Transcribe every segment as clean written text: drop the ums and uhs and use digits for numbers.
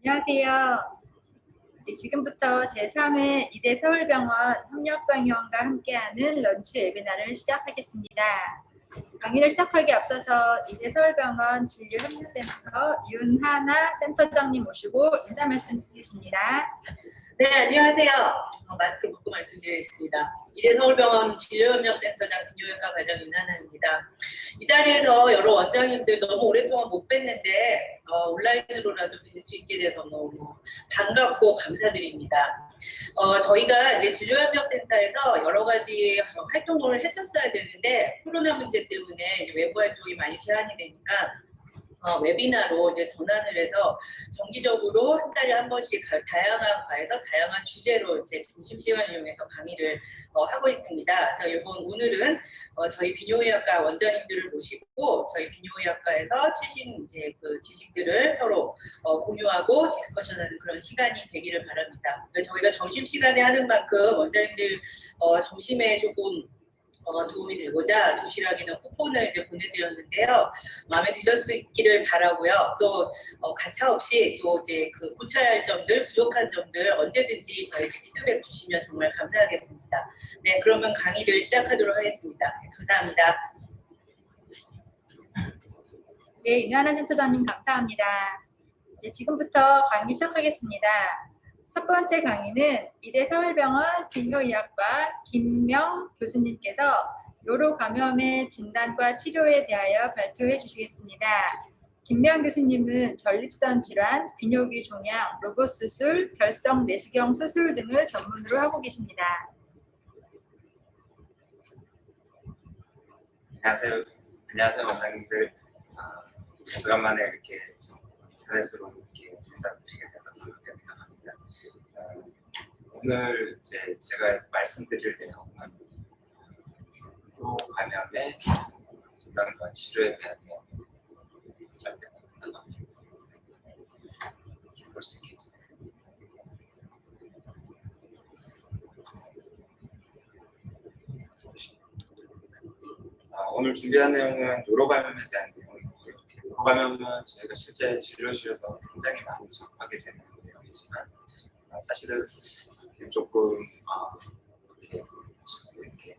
안녕하세요. 지금부터 제3회 이대 서울병원 협력병원과 함께하는 런치 웨비나를 시작하겠습니다. 강의를 시작하기 앞서서 이대 서울병원 진료협력센터 윤하나 센터장님 모시고 인사 말씀드리겠습니다. 네, 안녕하세요. 마스크 벗고 말씀드리겠습니다. 이대 서울병원 진료협력센터장 비뇨기과 과장 윤하나입니다. 이 자리에서 여러 원장님들 너무 오랫동안 못 뵀는데 온라인으로라도 뵐 수 있게 돼서 너무 반갑고 감사드립니다. 저희가 이제 진료협력센터에서 여러 가지 활동을 했었어야 되는데 코로나 문제 때문에 이제 외부 활동이 많이 제한이 되니까 웨비나로 이제 전환을 해서 정기적으로 한 달에 한 번씩 다양한 과에서 다양한 주제로 이제 점심시간을 이용해서 강의를 하고 있습니다. 그래서 오늘은 저희 비뇨의학과 원장님들을 모시고 저희 비뇨의학과에서 최신 이제 그 지식들을 서로 공유하고 디스커션하는 그런 시간이 되기를 바랍니다. 저희가 점심시간에 하는 만큼 원장님들 점심에 조금 도움이 되고자 도시락이나 쿠폰을 이제 보내드렸는데요. 마음에 드셨기를 바라고요. 또 가차없이 또 이제 그 고쳐야 할 점들, 부족한 점들 언제든지 저희에게 피드백 주시면 정말 감사하겠습니다. 네, 그러면 강의를 시작하도록 하겠습니다. 네, 감사합니다. 네, 윤하나 센터장님 감사합니다. 네, 지금부터 강의 시작하겠습니다. 첫 번째 강의는 이대 서울병원 진료의학과 김명 교수님께서 요로 감염의 진단과 치료에 대하여 발표해 주시겠습니다. 김명 교수님은 전립선 질환, 비뇨기 종양, 로봇 수술, 결석 내시경 수술 등을 전문으로 하고 계십니다. 안녕하세요 원장님들. 오랜만에 이렇게 인터넷으로 이렇게 인사드리게 돼서 감사합니다. 오늘 이제 제가 말씀드릴 내용은 로 감염의 진단과 치료에 대한 내용입니다. 볼 수 있게 해주세요. 오늘 준비한 내용은 노로 감염에 대한 내용이고요. 노로 감염은 저희가 실제 진료실에서 굉장히 많이 접하게 되는 내용이지만 사실은 조금 이렇게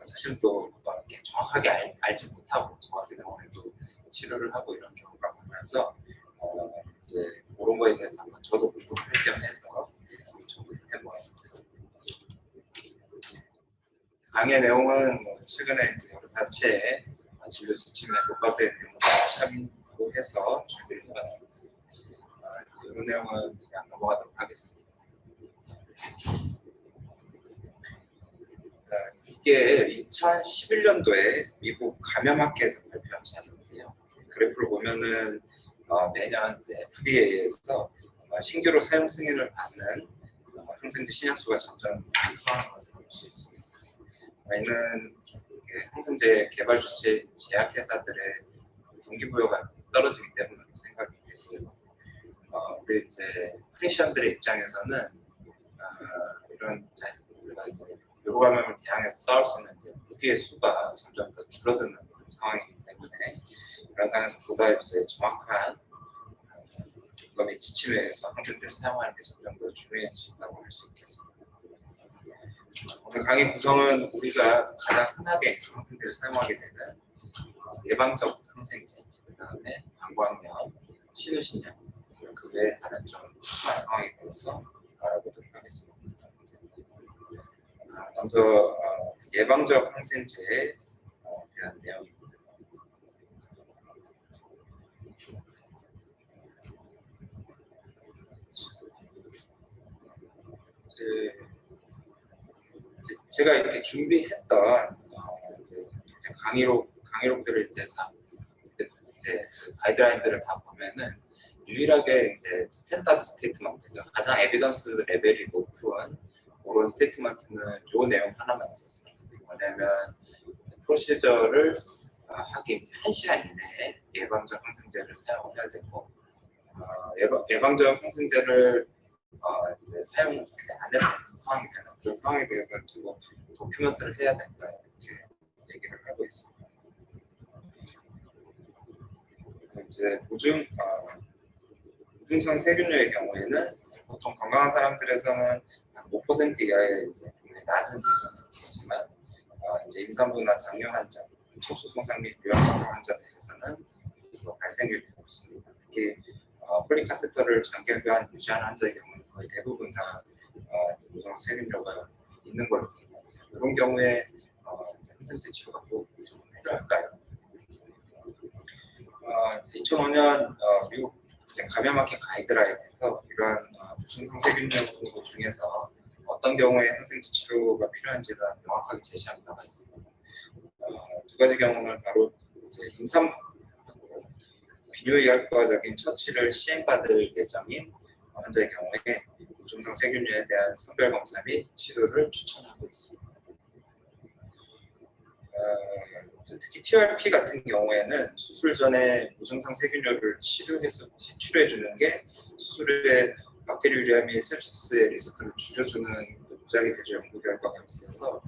사실 또 이렇게 정확하게 알지 못하고 저 같은 경우에도 치료를 하고 이런 경우가 많아서 이제 그런 거에 대해서 한번 저도 궁금할 겸해서 해보았습니다. 강의 내용은 최근에 이제 여러 단체의 진료 지침의 교과서의 내용을 참고해서 준비를 해봤습니다. 이 내용은 그냥 넘어가도록 하겠습니다. 이게 2011년도에 미국 감염학회에서 발표한 자료인데요. 그래프를 보면은 매년 FDA에서 신규로 사용 승인을 받는 항생제 신약수가 점점 상승하는 것을 볼 수 있습니다. 이는 항생제 개발 주체 제약회사들의 동기부여가 떨어지기 때문이라고 생각이 되고요. 우리 이제 크리스천들의 입장에서는 이런 요로 감염을 대항해서 싸울 수 있는 무기의 수가 점점 더 줄어드는 상황이기 때문에 이런 상황에서 보다 이제 정확한 및 지침에 의해서 항생제를 사용하는 게 점점 더 중요해진다고 할 수 있겠습니다. 오늘 강의 구성은 우리가 가장 흔하게 항생제를 사용하게 되는 예방적 항생제, 그 다음에 방광염, 신우신염, 그 외에 다른 좀 특수한 상황에 대해서 알아보도록 하겠습니다. 먼저 예방적 항생제에 대한 내용입니다. 제가 이렇게 준비했던 강의록들을 이제 가이드라인들을 다 보면은 유일하게 이제 스탠다드 스테이트먼트, 가장 에비던스 레벨이 높은 그런 스테이트먼트는 이 내용 하나만 있었습니다. 뭐냐면 프로시저를 하기 1시간 이내에 예방적 항생제를 사용해야 되고 예방적 항생제를 이제 사용 안 해도 되는 상황이면 그런 상황에 대해서 지금 도큐멘트를 해야 된다 이렇게 얘기를 하고 있습니다. 이제 무증상 세균류의 경우에는 보통 건강한 사람들에서는 한 5% 이하의 이제 굉장히 낮은 비중이지만 이제 임산부나 당뇨 환자, 척수손상 및 요양성 환자들에서는 더 발생률이 높습니다. 특히 폴리카테터를 장기간 유지한 환자의 경우는 거의 대부분 다 무증상 세균류가 있는 걸로 보입니다. 이런 경우에 항생제 치료가 꼭 필요할까요? 2005년 미국 감염학회 가이드라인에서 이러한 무증상 세균류 중에서 어떤 경우에 항생제 치료가 필요한지가 명확하게 제시한 바가 있습니다. 두 가지 경우는 바로 이제 임산부 비뇨의학과적인 처치를 시행받을 예정인 환자의 경우에 무증상 세균류에 대한 선별 검사 및 치료를 추천하고 있습니다. 특히 TRP 같은 경우에는 수술 전에 무증상 세균류를 치료해 주는 게 수술의 박테리우리아 및 sepsis의 리스크를 줄여주는 무작위 대조 연구 결과가 있어서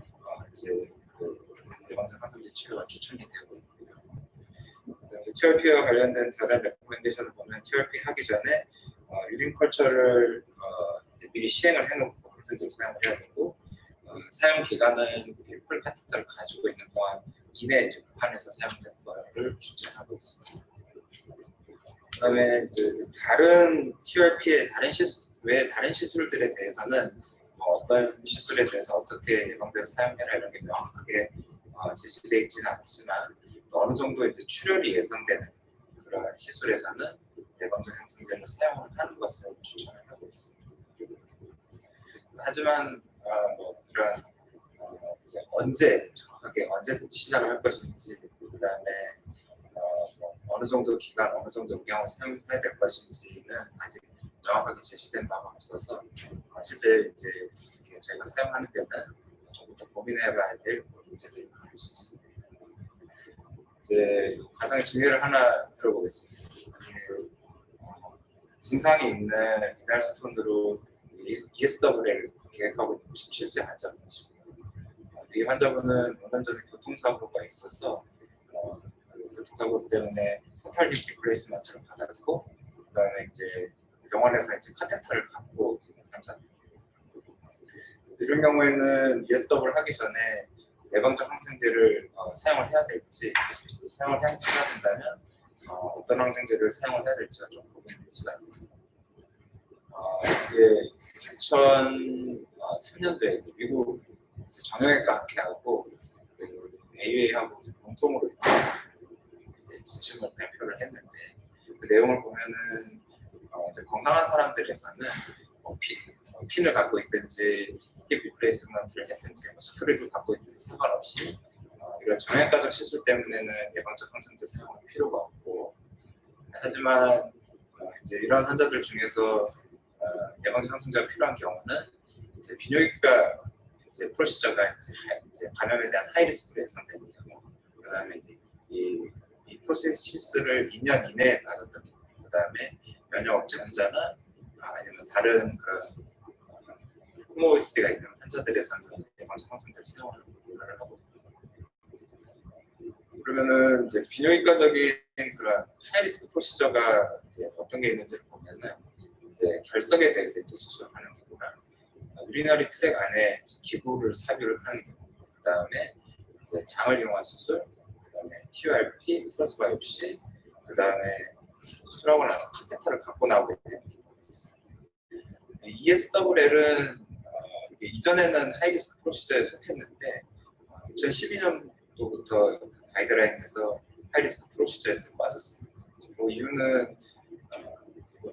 이제 예방적 항생제 치료가 추천이 되고 있고요. TRP와 관련된 다른 레코멘데이션을 보면 TRP 하기 전에 유린 컬처를 미리 시행을 해놓고 항생제를 사용을 해야 되고 사용 기간은 폴카테터를 가지고 있는 동안 이내에 국한해서 사용되는 거를 추천하고 있습니다. 그다음에 이제 다른 TRP의 다른 시술들에 대해서는 어떤 시술에 대해서 어떻게 예방대로 사용해라 이런 게 명확하게 제시되어 있지는 않지만 어느 정도 이제 출혈이 예상되는 그런 시술에서는 예방적 항생제를 사용을 하는 것을 추천을 하고 있습니다. 하지만 그런 이제 정확하게 언제 시작을 할 것인지, 그다음에 어느 정도 기간, 어느 정도 영향을 사용해야 될 것인지는 아직 명확하게 제시된 바가 없어서 실제 이제 저희가 사용하는 데는 조금 더 고민해봐야 될 문제들이 많을 수 있습니다. 이제 가상의 징계를 하나 들어보겠습니다. 증상이 있는 리날 스톤으로 ESW를 계획하고 있는 57세 환자분이시고, 이 환자분은 5년 전에 교통사고가 있어서 교통사고 때문에 토탈 힙 리플레이스먼트를 받았고, 그다음에 이제 병원에서 이제 카테터를 갖고 있는 환자입니다. 이런 경우에는 ESW를 하기 전에 예방적 항생제를 사용을 해야 될지, 사용을 해야 된다면 어떤 항생제를 사용을 해야 될지가 좀 고민되지가 않습니다. 이게 2003년도에 미국 정형외과 학회하고 AUA하고 공통으로 지침을 발표를 했는데, 그 내용을 보면은 건강한 사람들에서는 핀을 갖고 있든지 힙 리플레이스먼트를 했든지 스크류를 갖고 있든지 상관없이 이런 정형외과적 시술 때문에는 예방적 항생제 사용할 필요가 없고, 하지만 이제 이런 환자들 중에서 예방적 항생제가 필요한 경우는 이제 비뇨기과 이제 프로시저가 이제 감염에 대한 하이리스크로 예상되는 경우, 그다음에 이 프로세시스를 2년 이내에 받았던 경우, 그다음에 면역 억제 환자나 아니면 다른 코모비디티가 있는 환자들에서는 예방적 항생제를 사용하는 고려를 하고 있습니다. 그러면은 이제 비뇨기과적인 그런 하이리스크 프로시저가 이제 어떤 게 있는지를 보면은 이제 결석에 대해서 이제 수술하는 경우나 유리너리 트랙 안에 기부를 삽입을 하는 경우, 그다음에 이제 장을 이용한 수술, 그다음에 TURP 플러스 바이옵시, 그다음에 수술하고 나서 카테터를 갖고 나오게 되는 경우가 있습니다. ESWL은 이전에는 하이리스크 프로시저에 속했는데 2012년도부터 가이드라인에서 하이리스크 프로시저에서 빠졌습니다. 그 이유는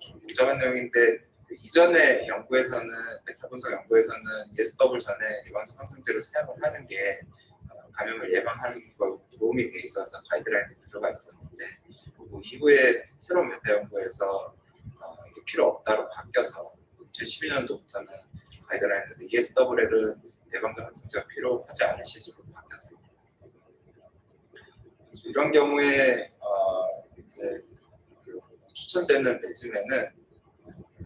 좀 복잡한 내용인데, 이전에 연구에서는 메타 분석 연구에서는 ESW 전에 예방적 항생제를 사용을 하는 게 감염을 예방하는 거 도움이 돼 있어서 가이드라인에 들어가 있었는데, 그리고 이후에 새로운 메타 연구에서 이게 필요 없다로 바뀌어서 2012년도부터는 가이드라인에서 ESWL은 예방적 항생제가 필요하지 않은 시술로 바뀌었습니다. 이런 경우에 이제 추천되는 레지메는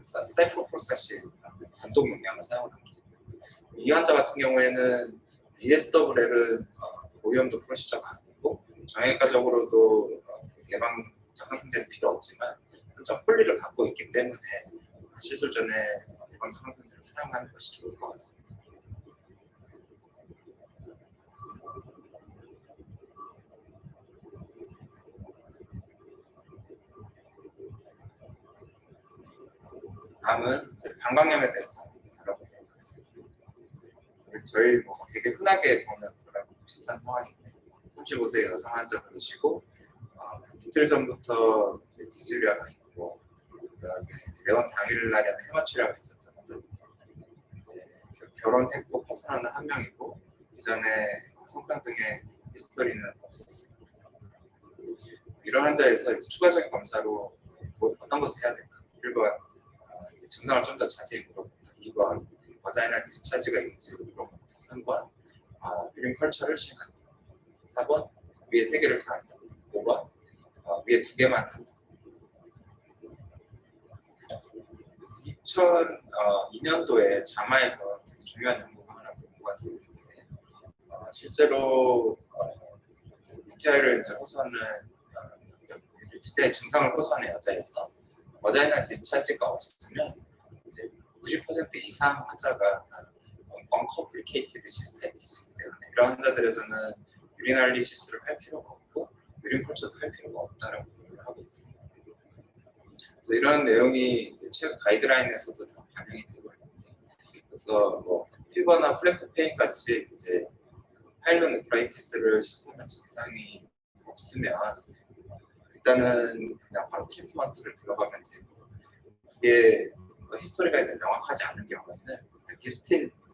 사이프로프로스타신 단독 용량을 사용합니다. 이 환자 같은 경우에는 ESWL은 고위험도 프로시저가 아니고 정형외과적으로도 예방적 항생제는 필요 없지만 특정 폴리를 갖고 있기 때문에 시술 전에 예방적 항생제를 사용하는 것이 좋을 것 같습니다. 다음은 방광염에 대해서 알아보도록 하겠습니다. 저희 뭐 되게 흔하게 보는 거랑 비슷한 상황인데 35세 여성 환자분이시고 이틀 전부터 디스유리아가 있고 그다음에 내원 당일날에는 해마취라가 있었던 환자입니다. 결혼했고 파트너는 한 명이고 이전에 성병등의 히스토리는 없었습니다. 이런 환자에서 추가적인 검사로 어떤 것을 해야 될까? 1번 증상을 좀 더 자세히 물어본다. 2번 버자이널 디스차지가 있는지 물어본다. 3번 유린 컬처를 시행한다. 4번 위에 3개를 다 한다. 5번 위에 2개만 한다. 2002년도에 자마에서 되게 중요한 연구가 하나 보고가 되어 있는데 실제로 UTI를 이제 호소하는 UTI 증상을 호소하는 여자에서 버자이널 디스차지가 없으면 이제 90% 이상 환자가 언컴플리케이티드 시스타이티스이기 때문에 이런 환자들에서는 유리날리시스를 할 필요가 없고 유린 컬처도 할 필요가 없다라고 얘기를 하고 있습니다. 그래서 이런 내용이 이제 최근 가이드라인에서도 다 반영이 되고 있는데, 그래서 뭐 피버나 플래코페인 같이 이제 파일로네프라이티스를 시술하는 증상이 없으면 일단은 그냥 바로 트리트먼트를 들어가면 되고, 이게 히스토리가 명확하지 않은 경우에는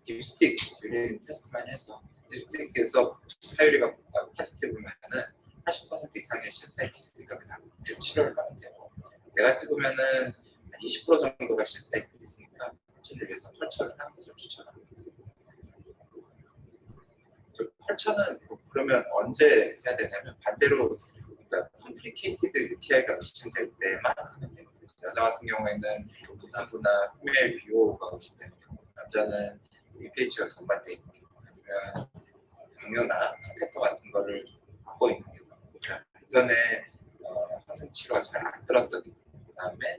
딥스틱 유린 테스트만 해서 딥스틱에서 파이리가 포지티브면은 80% 이상의 시스타이티스가 그냥 치료를 하면 되고, 네가티브면은 20% 정도가 시스타이티스니까 치료를 위해서 컬처를 하는 것을 추천합니다. 컬처는 그러면 언제 해야 되냐면 반대로 컴플리케이티드 UTI가 의심될 때만 하면 됩니다. 여자 같은 경우에는 부산부나 female BO가 의심되는 경우, 남자는 BPH가 동반돼 있는 경우, 아니면 당뇨나 카테터 같은 거를 갖고 있는 경우, 이전에 항생 치료가 잘 안 들었던 그다음에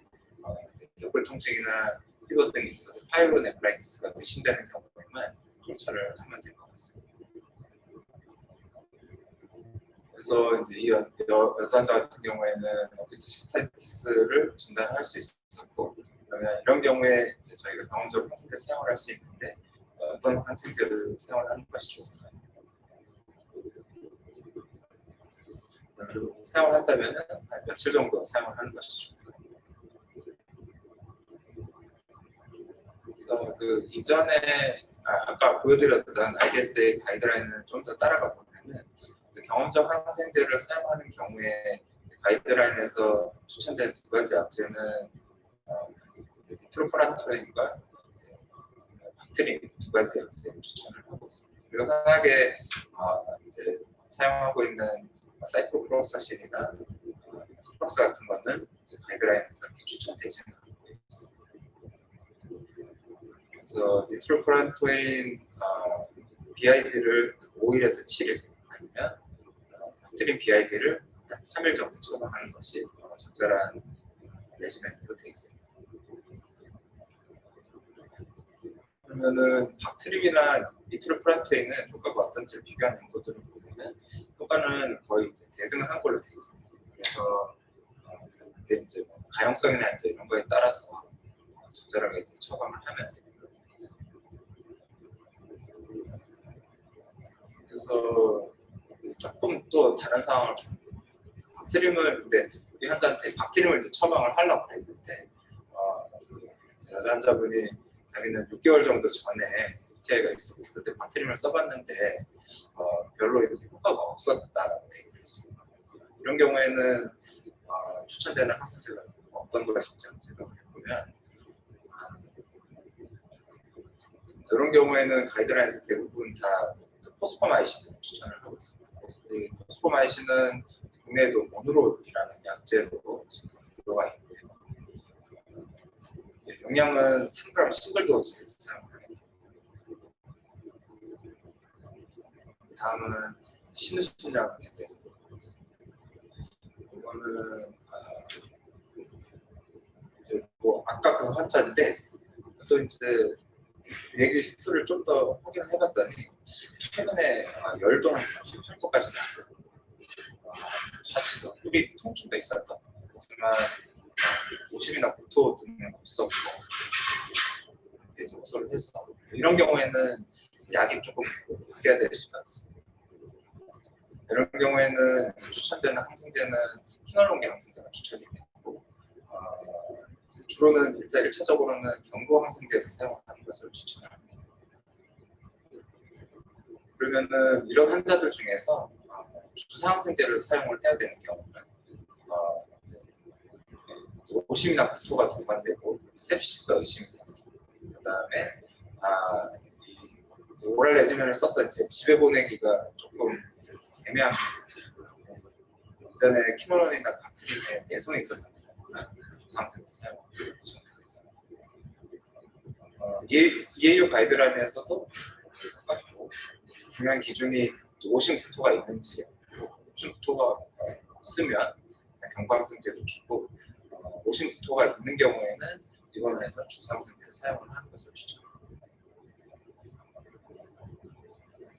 요골 통증이나 피부 등이 있어서 파일로네프라이티스가 의심되는 경우에만 컬처를 하면 될 것 같습니다. 그래서 이제 이 여자 환자 같은 경우에는 시스타이티스를 진단할 수 있었고, 그러면 이런 경우에 이제 저희가 경험적으로 항생제를 사용을 할 수 있는데 어떤 항생제를 사용을 하는 것이 좋을까요? 그리고 사용을 한다면 한 며칠 정도 사용을 하는 것이 좋을까요? 그래서 그 이전에 아까 보여드렸던 IDSA 가이드라인을 좀 더 따라가 보면은 경험적 항생제를 사용하는 경우에 가이드라인에서 추천된 2가지 약제는 니트로포란토인과 박트린 2가지 약제를 추천을 하고 있습니다. 그리고 흔하게 이제 사용하고 있는 사이프로프록사신이나 스프록스 같은 거는 가이드라인에서 추천되지는 않고 있습니다. 그래서 니트로포란토인 BID를 5일에서 7일 아니면 박트린 BID를 한 3일 정도 처방하는 것이 적절한 레지멘으로 되어 있습니다. 그러면은 박트림이나 니트로프란토인은 효과가 어떤지를 비교한 연구들을 보면은 효과는 거의 대등한 걸로 되어 있습니다. 그래서 이게 이제 가용성이나 이제 이런 거에 따라서 적절하게 처방을 하면 되는 걸로 되어 있습니다. 그래서 조금 또 다른 상황을 박트림을 근데 이 환자한테 박트림을 이제 처방을 하려고 했는데 여자 환자분이 자기는 6개월 정도 전에 UTI가 있었고 그때 박트림을 써봤는데 별로 이렇게 효과가 없었다라고 얘기를 했습니다. 이런 경우에는 추천되는 항생제가 어떤 것인지 제가 보면 이런 경우에는 가이드라인에서 대부분 다 포스포마이신을 추천을 하고 있습니다. 이 포스포마이신은 국내에도 모누롤이라는 약제로 지금 들어가 있고요. 용량은 3g 싱글 도즈를 사용합니다. 다음은 신우신약에 대해서 보도록 하겠습니다. 이거는 아까 그 환자인데 그래서 이제 얘기 히스토리를 좀 더 확인을 해봤더니 최근에 열도 한 38도까지 났어요. 좌측 우리 통증도 있었던 것 같아요. 하지만 오심이나 구토 등은 없었고 이렇게 조소를 해서 이런 경우에는 약이 조금 바뀌어야 될 수가 있습니다. 이런 경우에는 추천되는 항생제는 키놀론계 항생제가 추천이 되고 주로는 일단 1차적으로는 경구 항생제를 사용하는 것을 추천합니다. 그러면은 이런 환자들 중에서 주사 항생제를 사용을 해야 되는 경우는 오심이나 구토가 동반되고 sepsis가 의심이 됩니다. 그다음에 이 오랄 레지멘을 써서 이제 집에 보내기가 조금 애매한 이전에 키놀론이나 박테린에 내성이 있었던 주사 항생제 사용 추천드리겠습니다. EAU 가이드라인에서도 중요한 기준이 오심 구토가 있는지, 오심 구토가 없으면 경구항생제를 주고 오심 구토가 있는 경우에는 입원해서 주사항생제를 사용을 하는 것을 추천합니다.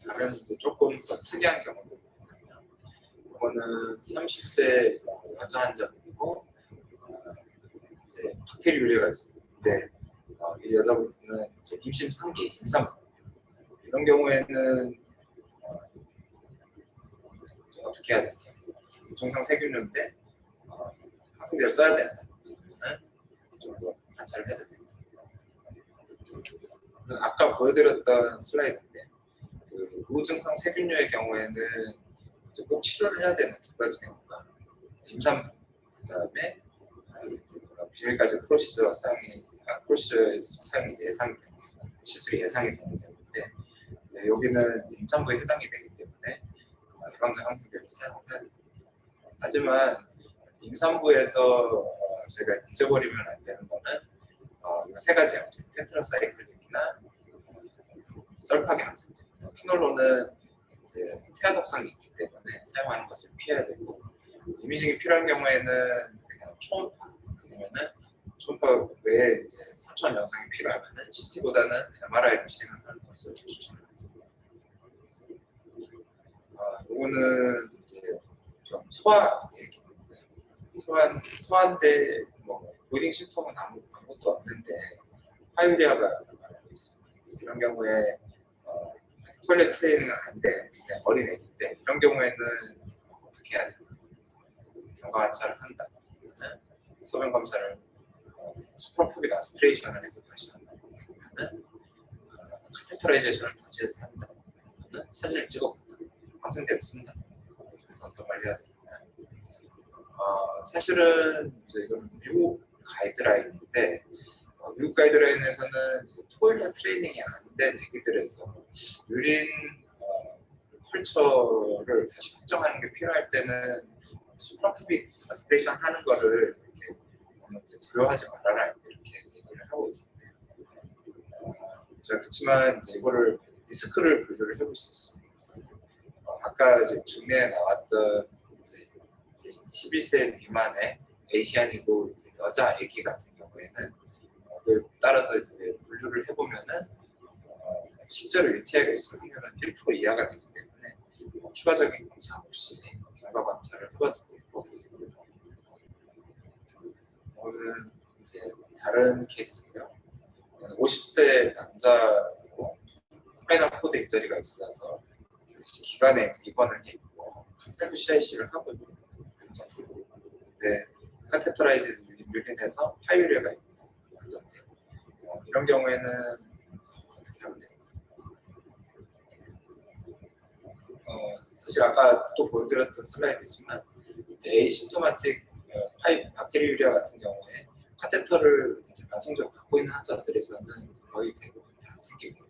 다른 이제 조금 더 특이한 경우도 이거는 30세 여자 환자분이고 이제 박테리우리아가 있습니다. 근데 이 여자분은 이제 임신 3기, 임산부 이런 경우에는 어떻게 해야 될까요? 중상 세균인데 항생제를 써야 된다. 그러면 좀 더 관찰을 해도 됩니다. 아까 보여드렸던 슬라이드인데 그 무증상 세균류의 경우에는 이제 꼭 치료를 해야 되는 두 가지 경우가 임산부, 그다음에 비행까지 프로시저의 사용이 예상이 되는 시술이 예상이 되는 경우인데 여기는 임산부에 해당이 되기 때문에 예방적 항생제를 사용해야 됩니다. 하지만 임산부에서 저희가 잊어버리면 안 되는 거는 세 가지 항생제, 테트라사이클린이나 설파계 항생제, 피놀론은 이제 태아독성이 있기 때문에 사용하는 것을 피해야 되고 이미징이 필요한 경우에는 그냥 초음파 아니면은 초음파 외에 이제 3차 영상이 필요하면은 CT보다는 MRI를 시행하는 것을 추천합니다. 이거는 이제 좀 소아 얘기입니다. 소아인데 뭐 보이딩 심통은 아무것도 없는데 파유리아가 있습니다. 이런 경우에 토일렛 트레이닝은 안 돼. 어린 애기인데 이런 경우에는 어떻게 해야 되나? 경과 관찰을 한다. 아니면은 소변 검사를 수프로푸빅 아스피레이션을 해서 다시 한다. 아니면은 카테터라이제이션을 다시 해서 한다. 아니면은 사진을 찍어본다. 항생제를 쓴다. 그래서 어떤 걸 해야 되냐? 사실은 이제 이건 미국 가이드라인인데 미국 가이드라인에서는 토일렛 트레이닝이 안 된 애기들에서 유린 컬처를 다시 확정하는 게 필요할 때는 수프라푸빅 아스피레이션 하는 거를 이렇게 두려워하지 말아라 이렇게 얘기를 하고 있는데 그렇지만 이제 이거를 리스크를 분류를 해볼 수 있습니다. 아까 이제 중내에 나왔던 이제 12세 미만의 에이시안이고 여자 아기 같은 경우에는 따라서 이제 분류를 해보면은 실제로 UTI가 있을 확률은 1% 이하가 되기 때문에 추가적인 검사 없이 경과 관찰을 해봐도 될 것 같습니다. 오늘은 이제 다른 케이스고요. 50세 남자고 스파이널 코드 인저리가 있어서 기관에 입원을 해 있고 셀프 CIC를 하고 있는 환자고, 근데 카테터라이즈 유린에서 파유리아가 있는 환자인데 이런 경우에는 어떻게 하면 될까요? 사실 아까 또 보여드렸던 슬라이드지만 에이심토마틱 박테리우리아 같은 경우에 카테터를 만성적으로 갖고 있는 환자들에서는 거의 대부분 다 생깁니다.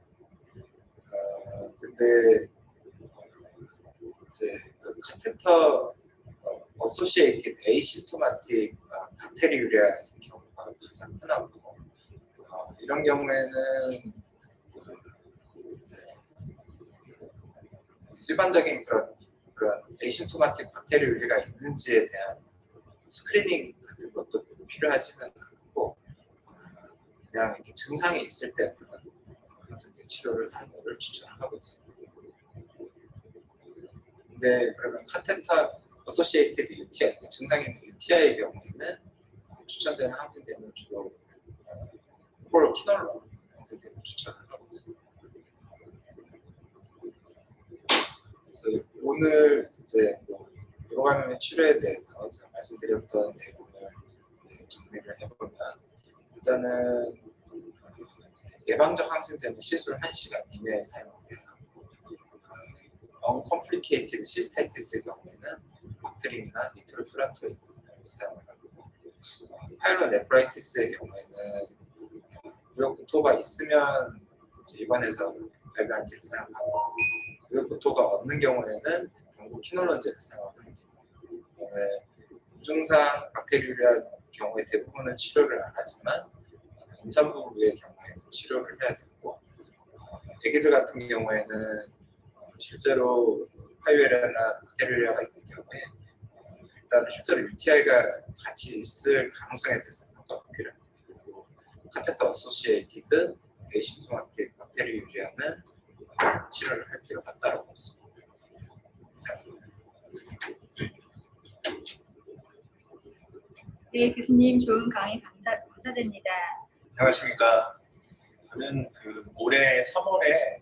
근데 이제 그 카테터 어소시에이티드 에이심토마틱 박테리우리아인 경우가 가장 흔하고 이런 경우에는 일반적인 그런 에이심토마틱 박테리우리아가 있는지에 대한 스크리닝 같은 것도 필요하지는 않고 그냥 이렇게 증상이 있을 때만 항생제 치료를 하는 것을 추천하고 있습니다. 근데 그러면 카테터 어소시에이티드 UTI, 증상이 있는 UTI의 경우에는 추천되는 항생제는 주로 폴키놀론 항생제를 추천을 하고 있습니다. 그래서 오늘 이제 요로감염의 치료에 대해서 제가 말씀드렸던 내용을 정리를 해보면, 일단은 예방적 항생제는 시술 1시간 이내에 사용해야 하고, uncomplicated 시스타이티스의 경우에는 박테린이나 니트로퓨란토인을 사용을 하고, 파일로네프라이티스의 경우에는 구역구토가 있으면 입원해서 발효안티를 사용하고, 구역구토가 없는 경우에는 경구 키놀론제를 사용합니다. 그다음에 무증상 박테리아 경우에 대부분은 치료를 안 하지만 임산부의 경우에는 치료를 해야 되고, 애기들 같은 경우에는 실제로 파이오리아나 박테리아가 있는 경우에 일단은 실제로 UTI가 같이 있을 가능성에 대해서 평가가 필요합니다. 그리고 카테터 어소시에이티드 에이심토마틱 박테리우리아는 치료를 할 필요가 따로 없습니다. 네, 교수님 좋은 강의 감사드립니다. 안녕하십니까. 저는 올해 3월에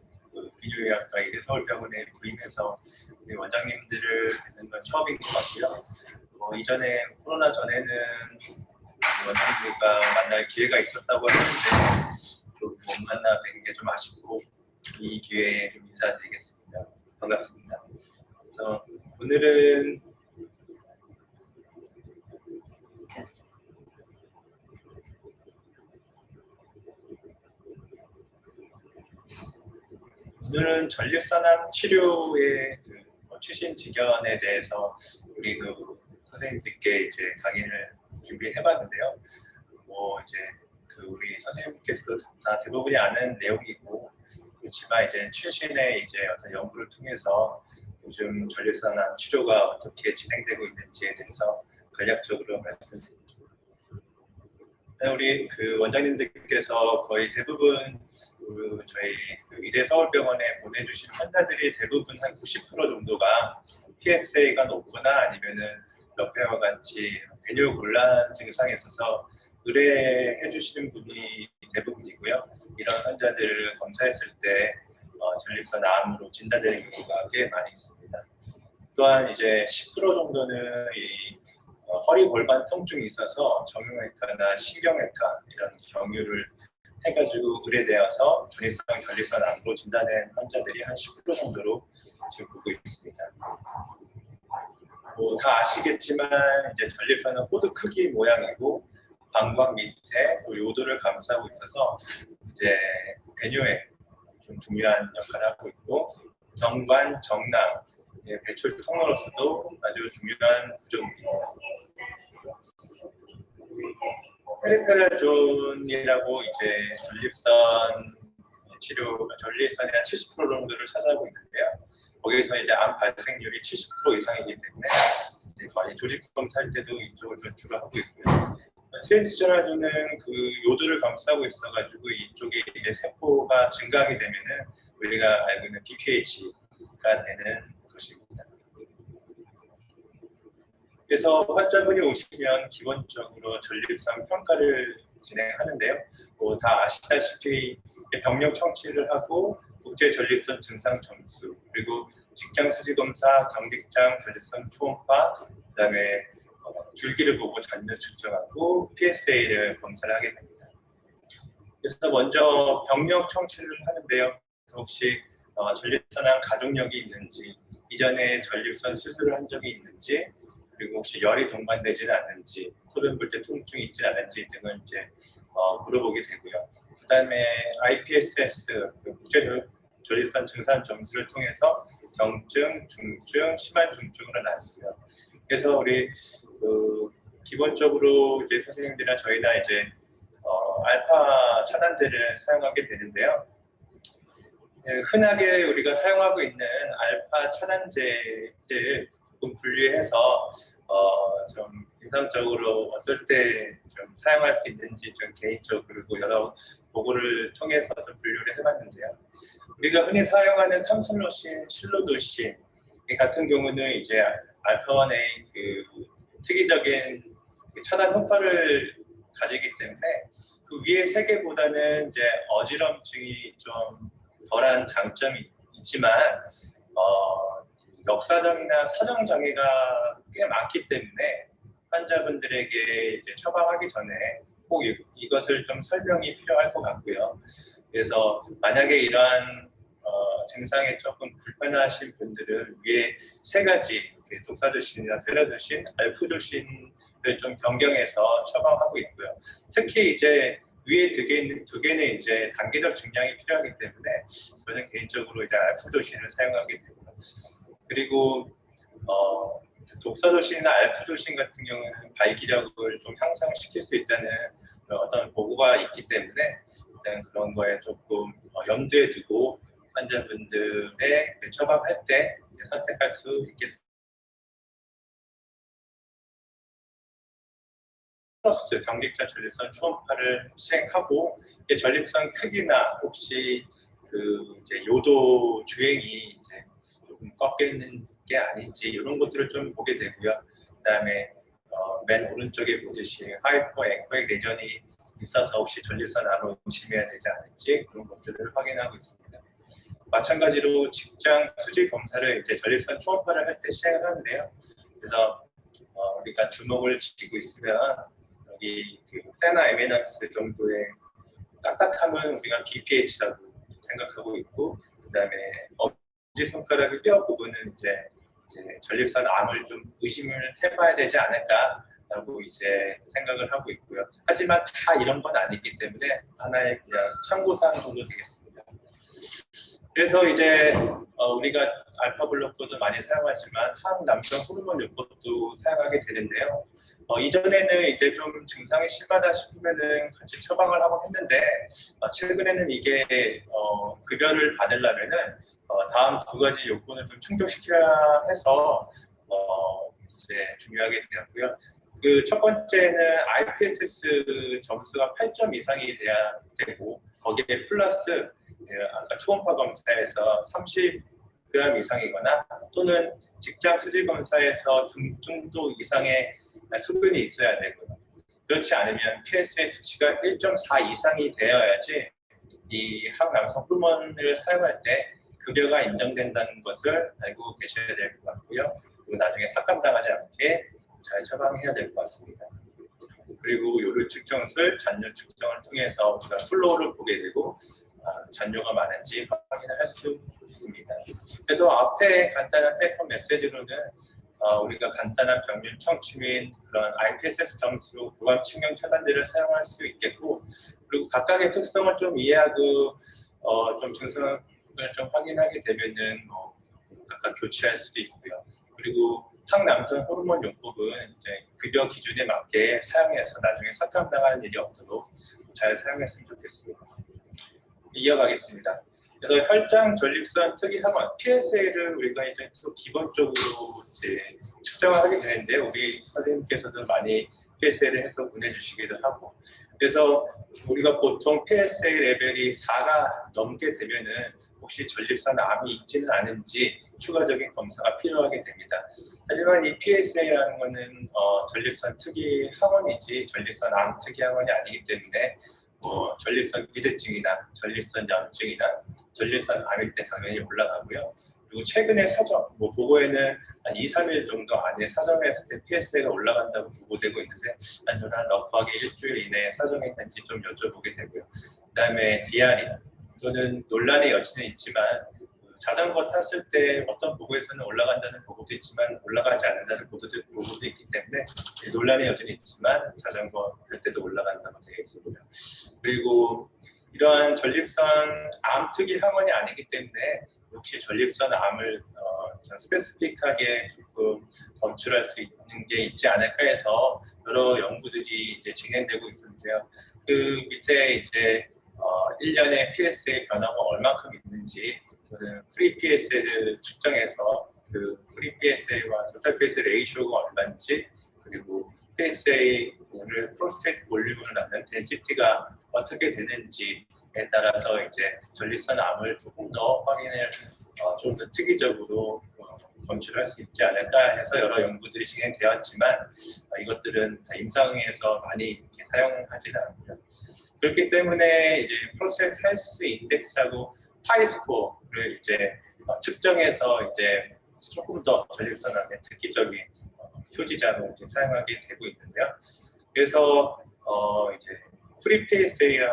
비뇨의학과 이대서울병원에 부임해서 우리 원장님들을 뵙는 건 처음인 것 같고요. 이전에 코로나 전에는 원장님들과 만날 기회가 있었다고 했는데 못 만나 뵙는 게 좀 아쉽고, 이 기회에 좀 인사드리겠습니다. 반갑습니다. 그래서 오늘은 전립선암 치료의 최신 지견에 대해서 우리 선생님들께 이제 강의를 준비해봤는데요. 이제 우리 선생님께서도 다 대부분이 아는 내용이고, 그렇지만 이제 최신의 이제 어떤 연구를 통해서 요즘 전립선암 치료가 어떻게 진행되고 있는지에 대해서 간략적으로 말씀드립니다. 우리 원장님들께서 거의 대부분 저희 이대서울병원에 보내주신 환자들이 대부분 한 90% 정도가 PSA가 높거나 아니면은 옆에와 같이 배뇨 곤란 증상이 있어서 의뢰해 주시는 분이 대부분이고요. 이런 환자들을 검사했을 때 전립선암으로 진단되는 경우가 꽤 많이 있습니다. 또한 이제 10% 정도는 이 허리 골반 통증이 있어서 정형외과나 신경외과 이런 경유를 해가지고 의뢰되어서 전립선 전립선암으로 진단된 환자들이 한 10% 정도로 지금 보고 있습니다. 다 아시겠지만 이제 전립선은 호두 크기 모양이고 방광 밑에 또 요도를 감싸고 있어서 이제 배뇨에 좀 중요한 역할을 하고 있고, 정관, 정낭, 배출 통로로서도 아주 중요한 구조입니다. 페리페럴 존이라고 이제 전립선 치료, 전립선의 한 70% 정도를 차지하고 있는데요. 거기서 이제 암 발생률이 70% 이상이기 때문에 이제 거의 조직 검사할 때도 이쪽을 주로 하고 있고요. 트랜지셔널 존은 요도를 감싸고 있어가지고 이쪽에 이제 세포가 증가하게 되면은 우리가 알고 있는 BPH가 되는 것입니다. 그래서 환자분이 오시면 기본적으로 전립선 평가를 진행하는데요. 다 아시다시피 병력 청취를 하고 국제 전립선 증상 점수, 그리고 직장 수지 검사, 경직장 전립선 초음파, 그다음에 줄기를 보고 잔류 측정하고 PSA를 검사를 하게 됩니다. 그래서 먼저 병력 청취를 하는데요. 혹시 전립선암 가족력이 있는지, 이전에 전립선 수술을 한 적이 있는지, 그리고 혹시 열이 동반되지는 않는지, 소변 볼 때 통증이 있지 않은지 등을 이제 물어보게 되고요. 그다음에 IPSS, 국제 전립선 증상 점수를 통해서 경증, 중증, 심한 중증으로 나뉘고요. 그래서 우리 기본적으로 이제 선생님들이나 저희 다 이제 알파 차단제를 사용하게 되는데요. 흔하게 우리가 사용하고 있는 알파 차단제를 조금 분리해서 좀 임상적으로 어떨 때 좀 사용할 수 있는지 좀 개인적으로 그리고 여러 보고를 통해서 좀 분류를 해봤는데요. 우리가 흔히 사용하는 탐솔로신, 실로도신 같은 경우는 이제 알파1의 그 특이적인 그 차단 효과를 가지기 때문에 그 위에 세 개보다는 이제 어지럼증이 좀 덜한 장점이 있지만 역사정이나 사정장애가 꽤 많기 때문에 환자분들에게 이제 처방하기 전에 꼭 이것을 좀 설명이 필요할 것 같고요. 그래서 만약에 이러한 증상에 조금 불편하신 분들은 위에 세 가지 독사조신이나 델라조신, 알프조신을 좀 변경해서 처방하고 있고요. 특히 이제 위에 두 개는 이제 단계적 증량이 필요하기 때문에 저는 개인적으로 이제 알프조신을 사용하게 되고요. 그리고 독사조신이나 알프조신 같은 경우는 발기력을 좀 향상시킬 수 있다는 어떤 보고가 있기 때문에 일단 그런 거에 조금 염두에 두고 환자분들의 처방할 때 선택할 수 있겠습니다. 플러스 경직자 전립선 초음파를 시행하고 전립선 크기나 혹시 그 이제 요도 주행이 이제 조금 꺾여 있는 게 아닌지 이런 것들을 좀 보게 되고요. 그다음에 맨 오른쪽에 보듯이 하이퍼 앵커액 레전이 있어서 혹시 전립선 암을 의심해야 되지 않을지 그런 것들을 확인하고 있습니다. 마찬가지로 직장 수질 검사를 이제 전립선 초음파를 할 때 시행을 하는데요. 그래서 우리가 주먹을 쥐고 있으면 여기 그 세나 에미넌스 정도의 딱딱함은 우리가 BPH라고 생각하고 있고, 그다음에 엄지손가락의 뼈 부분은 이제 전립선 암을 좀 의심을 해봐야 되지 않을까라고 이제 생각을 하고 있고요. 하지만 다 이런 건 아니기 때문에 하나의 그냥 참고사항 정도 되겠습니다. 그래서 이제 우리가 알파 블로커도 많이 사용하지만 항남성 호르몬 요법도 사용하게 되는데요. 이전에는 이제 좀 증상이 심하다 싶으면은 같이 처방을 하고 했는데 최근에는 이게 급여를 받으려면은 다음 두 가지 요건을 좀 충족시켜야 해서 이제 중요하게 되었고요. 그 첫 번째는 IPSS 점수가 8점 이상이 돼야 되고 거기에 플러스 아까 초음파 검사에서 30g 이상이거나 또는 직장 수질 검사에서 중등도 이상의 수준이 있어야 되고요. 그렇지 않으면 PSA 수치가 1.4 이상이 되어야지 이 항남성 호르몬을 사용할 때 급여가 인정된다는 것을 알고 계셔야 될 것 같고요. 그리고 나중에 삭감당하지 않게 잘 처방해야 될 것 같습니다. 그리고 요를 측정술, 잔뇨 측정을 통해서 우리가 플로우를 보게 되고 잔뇨가 많은지 확인을 할 수 있습니다. 그래서 앞에 간단한 테이크 메시지로는 우리가 간단한 병균 청취 및 그런 IPSS 점수로 교감 측량 차단제를 사용할 수 있겠고, 그리고 각각의 특성을 좀 이해하고 좀 증상을 좀 확인하게 되면은 각각 교체할 수도 있고요. 그리고 항남성 호르몬 요법은 이제 급여 기준에 맞게 사용해서 나중에 삭감당하는 일이 없도록 잘 사용했으면 좋겠습니다. 이어가겠습니다. 그래서 혈장 전립선 특이 항원 PSA를 우리가 이제 또 기본적으로 이제 측정을 하게 되는데 우리 선생님께서도 많이 PSA를 해서 보내주시기도 하고, 그래서 우리가 보통 PSA 레벨이 4가 넘게 되면은 혹시 전립선 암이 있지는 않은지 추가적인 검사가 필요하게 됩니다. 하지만 이 PSA라는 것은 전립선 특이 항원이지 전립선 암 특이 항원이 아니기 때문에 전립선 비대증이나 전립선 염증이나 전립선 암일 때 당연히 올라가고요. 그리고 최근에 사정, 보고에는 한 2, 3일 정도 안에 사정했을 때 PSA가 올라간다고 보고되고 있는데 저는 러프하게 일주일 이내에 사정했는지 좀 여쭤보게 되고요. 그 다음에 DR이 또는 논란의 여지는 있지만 자전거 탔을 때 어떤 보고에서는 올라간다는 보고도 있지만 올라가지 않는다는 보고도 있기 때문에 논란의 여지는 있지만 자전거 탈 때도 올라간다고 되어 있습니다. 그리고 이러한 전립선 암 특이 항원이 아니기 때문에 혹시 전립선 암을 스페시픽하게 조금 검출할 수 있는 게 있지 않을까 해서 여러 연구들이 이제 진행되고 있는데요. 그 밑에 이제 1년에 PSA 변화가 얼마큼 있는지 저는 프리 PSA를 측정해서 그 프리 PSA와 토탈 PSA 레이쇼가 얼마인지 그리고 PSA를 프로스테이트 볼륨으로 낳는 덴시티가 어떻게 되는지에 따라서 이제 전립선 암을 조금 더 확인을 좀 더 특이적으로 검출할 수 있지 않을까 해서 여러 연구들이 진행되었지만 이것들은 다 임상에서 많이 이렇게 사용하지는 않고요. 그렇기 때문에 이제 프로스테이트 헬스 인덱스하고 파이 스코어를 이제 측정해서 이제 조금 더 전립선암의 특기적인 표지자로 이제 사용하게 되고 있는데요. 그래서 이제 프리-PSA랑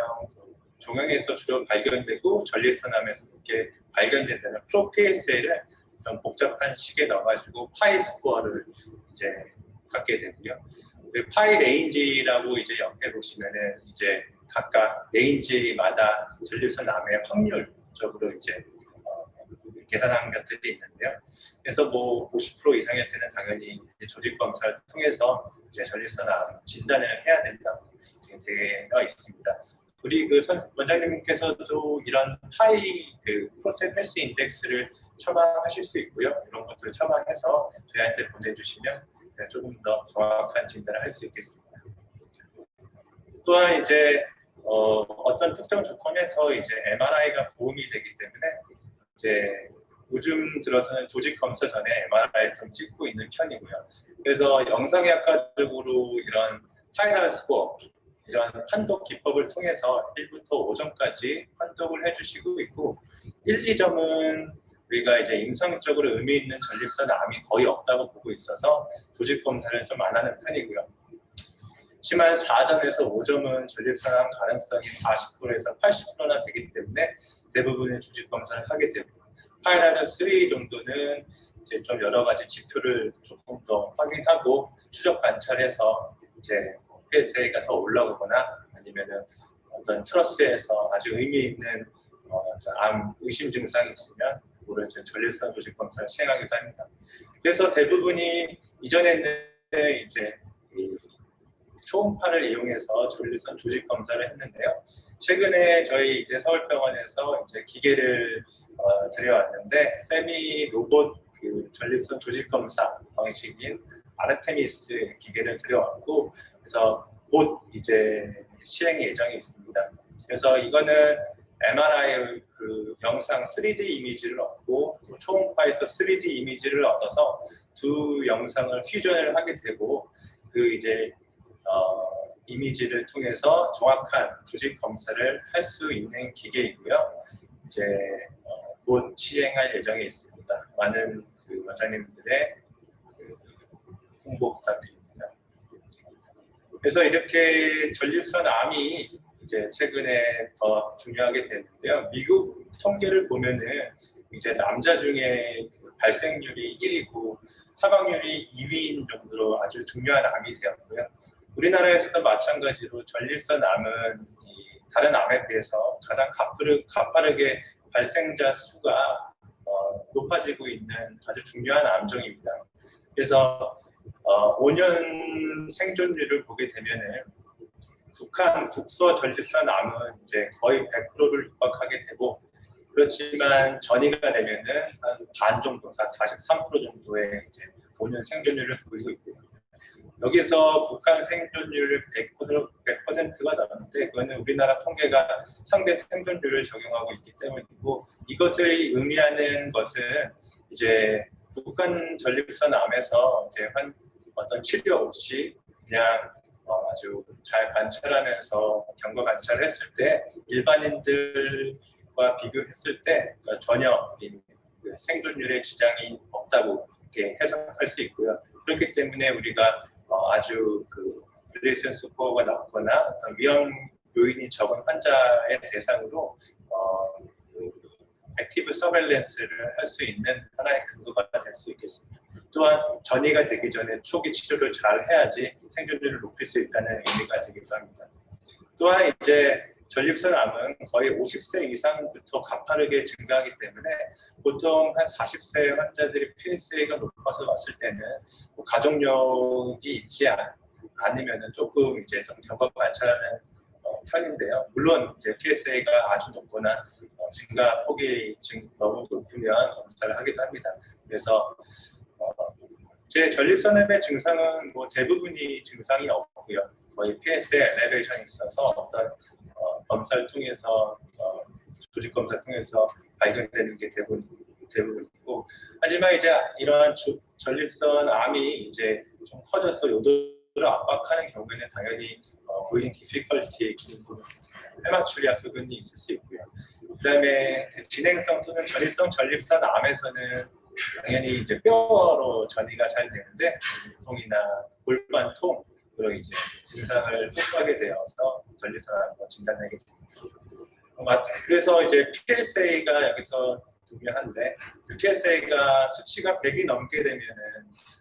종양에서 주로 발견되고 전립선암에서 그렇게 발견된다는 프로-PSA를 좀 복잡한 식에 넣어가지고 파이 스코어를 이제 갖게 되고요. 파이 레인지라고 이제 옆에 보시면은 이제 각각 레인지마다 전립선암의 확률적으로 이제 계산한 것들이 있는데요. 그래서 뭐 50% 이상일 때는 당연히 조직 검사를 통해서 이제 전립선암 진단을 해야 된다고 되어 있습니다. 우리 그 원장님께서도 이런 파이 그 프로스테이트 헬스 인덱스를 처방하실 수 있고요. 이런 것들을 처방해서 저희한테 보내주시면 조금 더 정확한 진단을 할 수 있겠습니다. 또한 이제 어떤 특정 조건에서 이제 MRI가 도움이 되기 때문에 이제 요즘 들어서는 조직 검사 전에 MRI를 좀 찍고 있는 편이고요. 그래서 영상의학과적으로 이런 타이날 스코어, 이런 판독 기법을 통해서 1부터 5점까지 판독을 해주시고 있고 1, 2점은 우리가 이제 임상적으로 의미 있는 전립선 암이 거의 없다고 보고 있어서 조직 검사를 좀 안 하는 편이고요. 심한 4점에서 5점은 전립선 암 가능성이 40%에서 80%나 되기 때문에 대부분의 조직 검사를 하게 되고 파이널 3 정도는 이제 좀 여러 가지 지표를 조금 더 확인하고 추적 관찰해서 이제 PSA가 더 올라오거나 아니면은 어떤 트러스에서 아주 의미 있는 암 의심 증상이 있으면 그거를 전립선 조직 검사를 시행하기도 합니다. 그래서 대부분이 이전에는 이제 초음파를 이용해서 전립선 조직 검사를 했는데요. 최근에 저희 이제 서울병원에서 이제 기계를 들여왔는데 세미 로봇 그 전립선 조직 검사 방식인 아르테미스 기계를 들여왔고 그래서 곧 이제 시행 예정이 있습니다. 그래서 이거는 MRI 그 영상 3D 이미지를 얻고 초음파에서 3D 이미지를 얻어서 두 영상을 퓨전을 하게 되고 그 이제 이미지를 통해서 정확한 조직 검사를 할 수 있는 기계이고요. 이제 곧 시행할 예정에 있습니다. 많은 그 원장님들의 홍보 부탁드립니다. 그래서 이렇게 전립선 암이 이제 최근에 더 중요하게 됐는데요. 미국 통계를 보면은 이제 남자 중에 발생률이 1위고 사망률이 2위인 정도로 아주 중요한 암이 되었고요. 우리나라에서도 마찬가지로 전립선 암은 다른 암에 비해서 가장 가파르게 발생자 수가 높아지고 있는 아주 중요한 암종입니다. 그래서 5년 생존율을 보게 되면은 북한 국소 전립선 암은 이제 거의 100%를 육박하게 되고 그렇지만 전이가 되면은 한 반 정도, 43% 정도의 이제 5년 생존율을 보이고 있고요. 여기서 북한 생존율 100%가 나오는데 그거는 우리나라 통계가 상대 생존율을 적용하고 있기 때문이고 이것을 의미하는 것은 이제 북한 전립선 암에서 이제 어떤 치료 없이 그냥 아주 잘 관찰하면서 경과 관찰을 했을 때 일반인들과 비교했을 때 전혀 생존율에 지장이 없다고 이렇게 해석할 수 있고요. 그렇기 때문에 우리가 아주 그 릴레이션 스코어가 낮거나 어떤 위험 요인이 적은 환자의 대상으로 액티브 서베일런스를 할 수 있는 하나의 근거가 될 수 있겠습니다. 또한 전이가 되기 전에 초기 치료를 잘 해야지 생존율을 높일 수 있다는 의미가 되기도 합니다. 또한 이제 전립선 암은 거의 50세 이상부터 가파르게 증가하기 때문에 보통 한 40세 환자들이 PSA가 높아서 왔을 때는 뭐 가족력이 있지 않으면 조금 이제 좀 경과 관찰하는 편인데요. 물론 이제 PSA가 아주 높거나 증가 폭이 너무 높으면 검사를 하기도 합니다. 그래서 제 전립선암의 증상은 뭐 대부분이 증상이 없고요. 거의 PSA 엘리베이션이 있어서 어떤 검사를 통해서 조직 검사를 통해서 발견되는 게 대부분이고, 하지만 이제 이러한 전립선 암이 이제 좀 커져서 요도를 압박하는 경우에는 당연히 보이는 디피컬티, 헤마츄리아 소견이 있을 수 있고요. 그다음에 진행성 또는 전이성 전립선 암에서는 당연히 이제 뼈로 전이가 잘 되는데 통이나 골반통으로 이제 증상을 호소하게 되어서 전립선 암으로 진단하게 됩니다. 그래서 이제 PSA가 여기서 중요한데, 그 PSA가 수치가 100이 넘게 되면은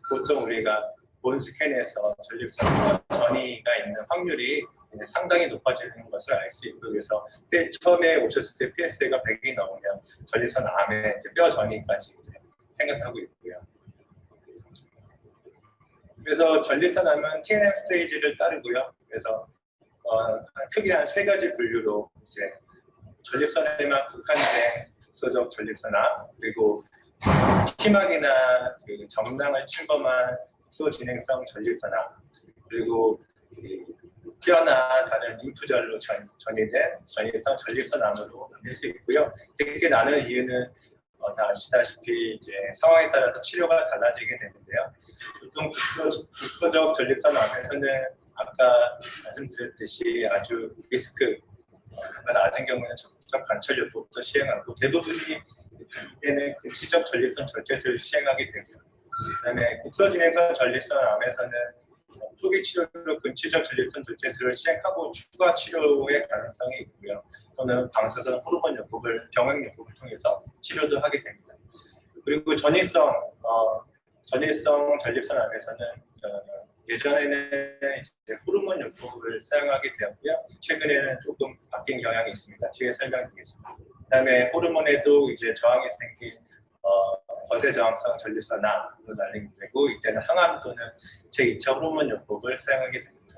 보통 우리가 본 스캔에서 전립선 전이가 있는 확률이 상당히 높아지는 것을 알 수 있고, 그래서 처음에 오셨을 때 PSA가 100이 넘으면 전립선 암에 뼈 전이까지 생각하고 있고요. 그래서 전립선 암은 TNM 스테이지를 따르고요. 그래서 크게 한 3가지 분류로 이제 전립선에만 국한된 국소적 전립선암, 그리고 피막이나 그 정낭을 침범한 국소진행성 전립선암, 그리고 뼈나 다른 림프절로 전이된 전이성 전립선암으로 나뉠 수 있고요. 이렇게 나눈 이유는 다 아시다시피 이제 상황에 따라서 치료가 달라지게 되는데요. 보통 국소적 전립선암에서는 아까 말씀드렸듯이 아주 리스크가 낮은 경우에는 적극적 관찰요법부터 시행하고, 대부분이 이때는 근치적 전립선 절제술을 시행하게 되고요. 그다음에 국소진행성 전립선암에서는 초기 치료로 근치적 전립선 절제술을 시행하고 추가 치료의 가능성이 있고요. 또는 방사선 호르몬 요법을 병행요법을 통해서 치료도 하게 됩니다. 그리고 전이성 전립선암에서는 예전에는 이제 호르몬 요법을 사용하게 되었고요. 최근에는 조금 바뀐 경향이 있습니다. 뒤에 설명드리겠습니다. 그다음에 호르몬에도 이제 저항이 생긴 거세 저항성 전립선암으로 날리되고, 이때는 항암 또는 제2차 호르몬 요법을 사용하게 됩니다.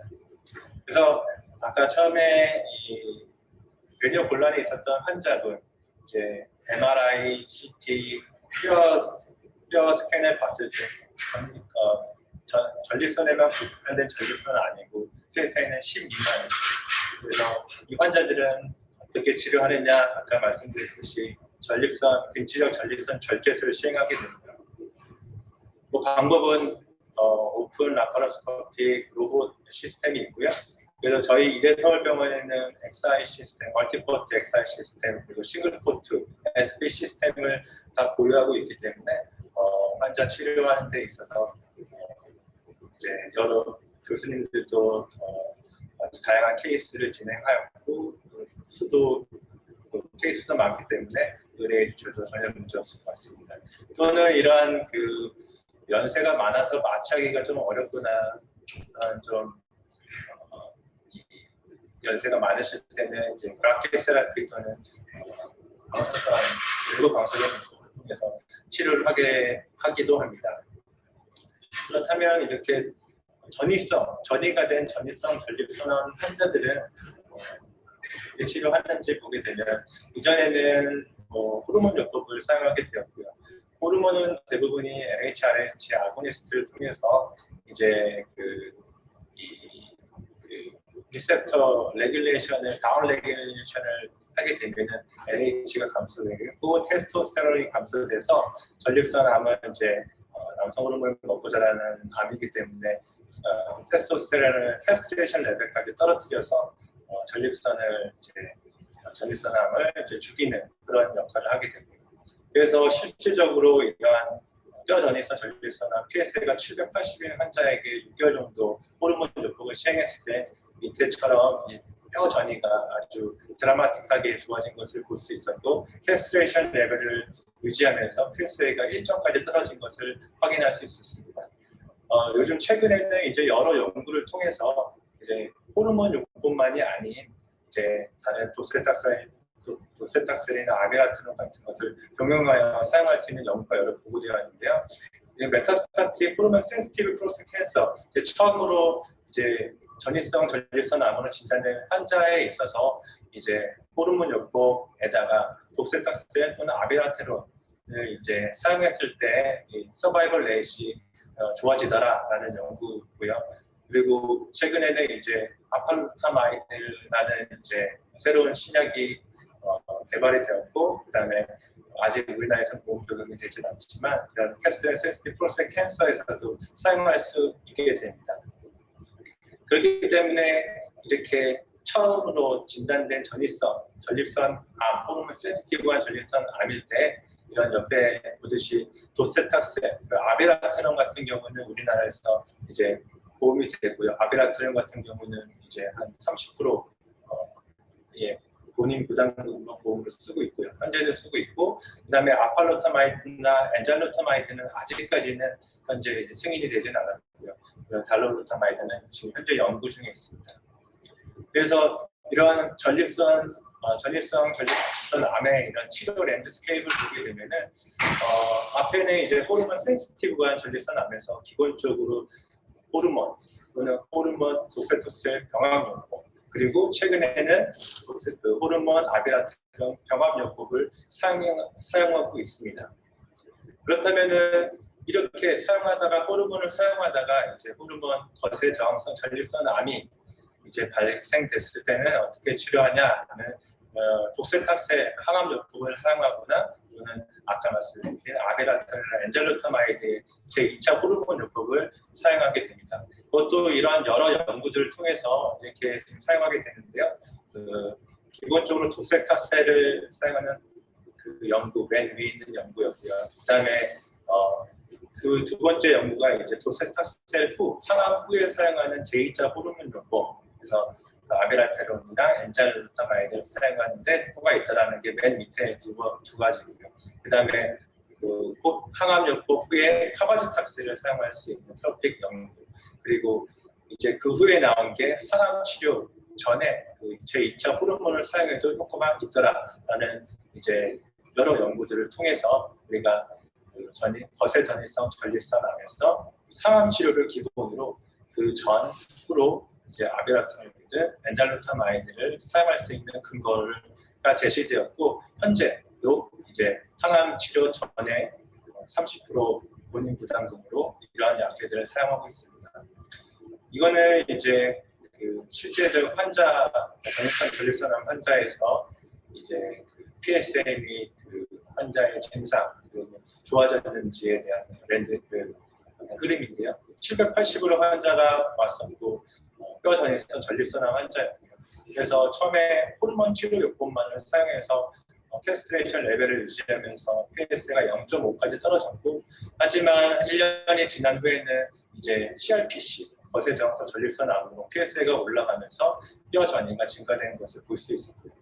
그래서 아까 처음에 이 면역 곤란이 있었던 환자분, 이제 MRI, CT, 뼈 스캔을 봤을 때 전립선에만 국한된 전립선은 아니고 PSA는 10 미만. 그래서 이 환자들은 어떻게 치료하느냐, 아까 말씀드렸듯이 근치적 전립선 절제술을 시행하게 됩니다. 뭐 방법은 오픈 라파로스코피 로봇 시스템이 있고요. 그래서 저희 이대서울병원에는 XI 시스템, 멀티포트 XI 시스템, 그리고 싱글포트 SP 시스템을 다 보유하고 있기 때문에 환자 치료하는 데 있어서 이제 여러 교수님들도 아주 다양한 케이스를 진행하였고, 케이스도 많기 때문에 의뢰해 주셔도 전혀 문제 없을 것 같습니다. 또는 이러한 그 연세가 많아서 마취하기가 좀 어렵구나, 좀 연세가 많으실 때는 이제 브라켓 세라피 또는 일부 방사선 통해서 치료를 하기도 합니다. 그렇다면 이렇게 전이가 된 전이성 전립선암 환자들은 어떻게 치료하는지 보게 되면, 이전에는 호르몬 요법을 사용하게 되었고요. 호르몬은 대부분이 NHRH 아고니스트를 통해서 이제 리셉터 레귤레이션을 다운 레귤레이션을 하게 되면은 NH가 감소되고 테스토스테론이 감소돼서 전립선암은 이제 남성 호르몬을 먹고 자라는 암이기 때문에 테스토스테론을 캐스트레이션 레벨까지 떨어뜨려서 전립선암을 이제 죽이는 그런 역할을 하게 됩니다. 그래서 실질적으로 이러한 뼈전이성 전립선암 PSA가 780인 환자에게 6개월 정도 호르몬 요법을 시행했을 때 밑에처럼 뼈 전이가 아주 드라마틱하게 좋아진 것을 볼 수 있었고, 캐스트레이션 레벨을 유지하면서 PSA가 일정까지 떨어진 것을 확인할 수 있었습니다. 요즘 최근에는 이제 여러 연구를 통해서 이제 호르몬 요법만이 아닌 이제 다른 도세탁셀이나 아베라트론 같은 것을 병용하여 사용할 수 있는 연구가 여러 보고되어 있는데요. 메타스타틱 호르몬 센시티브 프로스테이트 캔서, 처음으로 이제 전이성 전립선암으로 진단된 환자에 있어서 이제 호르몬 요법에다가 독세탁셀 또는 아베라테론을 이제 사용했을 때 서바이벌 레이시 좋아지더라라는 연구고요. 그리고 최근에는 이제 아팔루타마이드라는 이제 새로운 신약이 개발이 되었고, 그다음에 아직 우리나라에서 보험 적용이 되지는 않지만 이런 캐스트레 센시티브 프로스텍 캔서에서도 사용할 수 있게 됩니다. 그렇기 때문에 이렇게 처음으로 진단된 전립선 암, 호르몬 센시티브한 전립선 암일 때 이런 옆에 보듯이 도세탁세, 아비라트론 같은 경우는 우리나라에서 이제 보험이 되고요. 아비라트론 같은 경우는 이제 한 30% 예, 본인 부담금으로 보험을 쓰고 있고요. 현재는 쓰고 있고, 그다음에 아팔루타마이드나 엔잘루타마이드는 아직까지는 현재 이제 승인이 되지는 않았고요. 달로루타마이드는 지금 현재 연구 중에 있습니다. 그래서 이런 전립선 암의 이런 치료 랜드스케이프를 보게 되면은 앞에는 이제 호르몬 센시티브한 전립선 암에서 기본적으로 호르몬 또는 호르몬 도세토셀 병합요법, 그리고 최근에는 그 호르몬 아비라트론 병합요법을 사용하고 있습니다. 그렇다면은 이렇게 호르몬을 사용하다가 이제 호르몬 거세 저항성 전립선 암이 이제 발생됐을 때는 어떻게 치료하냐는 독세탁세 항암요법을 사용하거나 또는 아까 말씀드린 아비라트론이나 엔젤루타마이드의 제2차 호르몬 요법을 사용하게 됩니다. 그것도 이러한 여러 연구들을 통해서 이렇게 지금 사용하게 되는데요. 기본적으로 독세탁세를 사용하는 그 연구, 맨 위에 있는 연구였고요. 그다음에 그 두 번째 연구가 이제 도세타셀 후, 항암 후에 사용하는 제2차 호르몬 요법, 그래서 아비라테론이랑 엔잘루타마이드를 사용하는데 효과가 있다라는 게 맨 밑에 두 가지고요. 그다음에 그 항암 요법 후에 카바지탁스를 사용할 수 있는 트로픽 연구, 그리고 이제 그 후에 나온 게 항암 치료 전에 그 제2차 호르몬을 사용해도 효과가 있더라라는 이제 여러 연구들을 통해서 우리가 그 거세 전립선 암에서 항암 치료를 기본으로 그 전후로 이제 아비라트론이든 엔잘루타마이드를 사용할 수 있는 근거가 제시되었고, 현재도 이제 항암 치료 전에 30% 본인 부담금으로 이러한 약제들을 사용하고 있습니다. 이거는 이제 그 실제적 전립선암 환자에서 이제 그 PSA 및 그 환자의 증상 그리고 좋아졌는지에 대한 흐름인데요. 780으로 환자가 왔었고 뼈 전립선 전립선암 환자였고요. 그래서 처음에 호르몬 치료 요법만을 사용해서 캐스트레이션 레벨을 유지하면서 PSA가 0.5까지 떨어졌고, 하지만 1년이 지난 후에는 이제 CRPC 거세 저항성 전립선암으로 PSA가 올라가면서 뼈 전이가 증가되는 것을 볼 수 있었고요.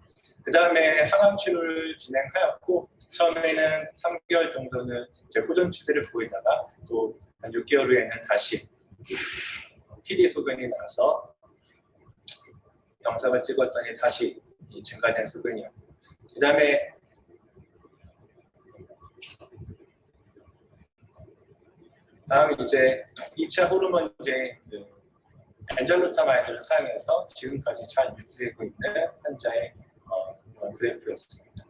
그 다음에 항암 치료를 진행하였고, 처음에는 3개월 정도는 이제 호전 추세를 보이다가 또 한 6개월 후에는 다시 PD 소견이 나서 영상을 찍었더니 다시 증가된 소견이었고, 그 다음에 다음 이제 2차 호르몬제 엔젤루타마이드를 사용해서 지금까지 잘 유지되고 있는 환자의 그래프였습니다.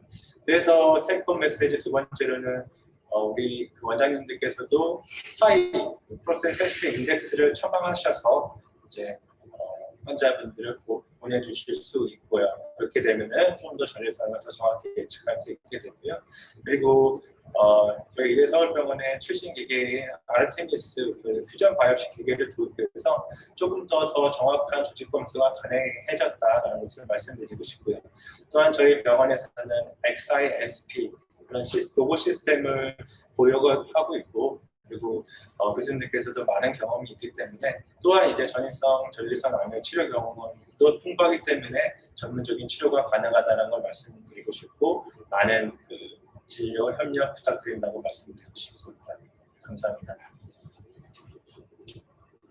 그래서 테이크홈 메시지 두 번째로는 우리 원장님들께서도 하이 프로세스 헬스 인덱스를 처방하셔서 이제 환자분들을 보내주실 수 있고요. 그렇게 되면은 좀 더 전립선을 더 정확히 예측할 수 있게 되고요. 그리고 저희 이대서울병원의 최신 기계인 아르테미스 퓨전 바이옵시 기계를 도입해서 조금 더 정확한 조직 검수가 가능해졌다라는 것을 말씀드리고 싶고요. 또한 저희 병원에서는 XISP 그런 로봇 시스템을 보유하고 있고, 그리고 교수님께서도 많은 경험이 있기 때문에 또한 이제 전립선 암의 치료 경험은 또 풍부하기 때문에 전문적인 치료가 가능하다는 걸 말씀드리고 싶고, 많은 그 진료 협력 부탁드린다고 말씀드리고 싶습니다. 감사합니다.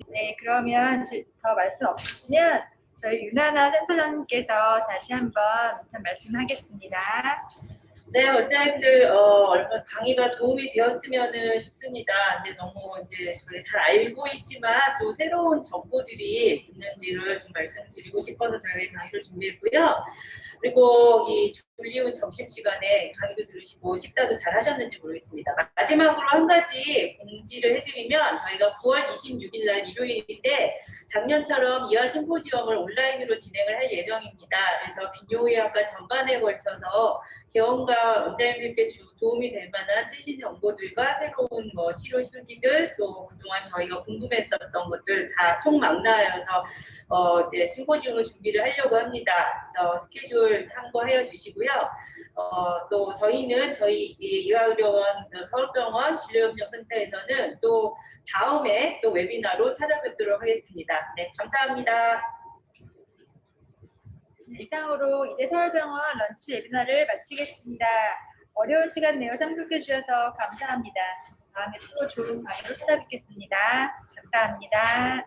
네, 그러면 더 말씀 없으시면 저희 윤하나 센터장님께서 다시 한번 말씀하겠습니다. 네, 원장님들 얼마 강의가 도움이 되었으면 싶습니다. 근데 너무 이제 저희 잘 알고 있지만 또 새로운 정보들이 있는지를 좀 말씀드리고 싶어서 저희 강의를 준비했고요. 그리고 이 졸리운 점심시간에 강의도 들으시고 식사도 잘 하셨는지 모르겠습니다. 마지막으로 한 가지 공지를 해드리면 저희가 9월 26일 날 일요일인데 작년처럼 이하 심포지엄을 온라인으로 진행을 할 예정입니다. 그래서 비뇨의학과 전반에 걸쳐서 개원과 원장님들께 도움이 될 만한 최신 정보들과 새로운 치료 실기들 또 그동안 저희가 궁금했던 것들 다 총망라하여서 이제 심포지움을 준비를 하려고 합니다. 그래서 스케줄 참고하여 주시고요. 또 저희는 저희 이화의료원 서울병원 진료협력센터에서는 또 다음에 또 웨비나로 찾아뵙도록 하겠습니다. 네, 감사합니다. 이상으로 이대 서울병원 런치 웨비나를 마치겠습니다. 어려운 시간 내어 참석해 주셔서 감사합니다. 다음에 또 좋은 강의로 찾아뵙겠습니다. 감사합니다.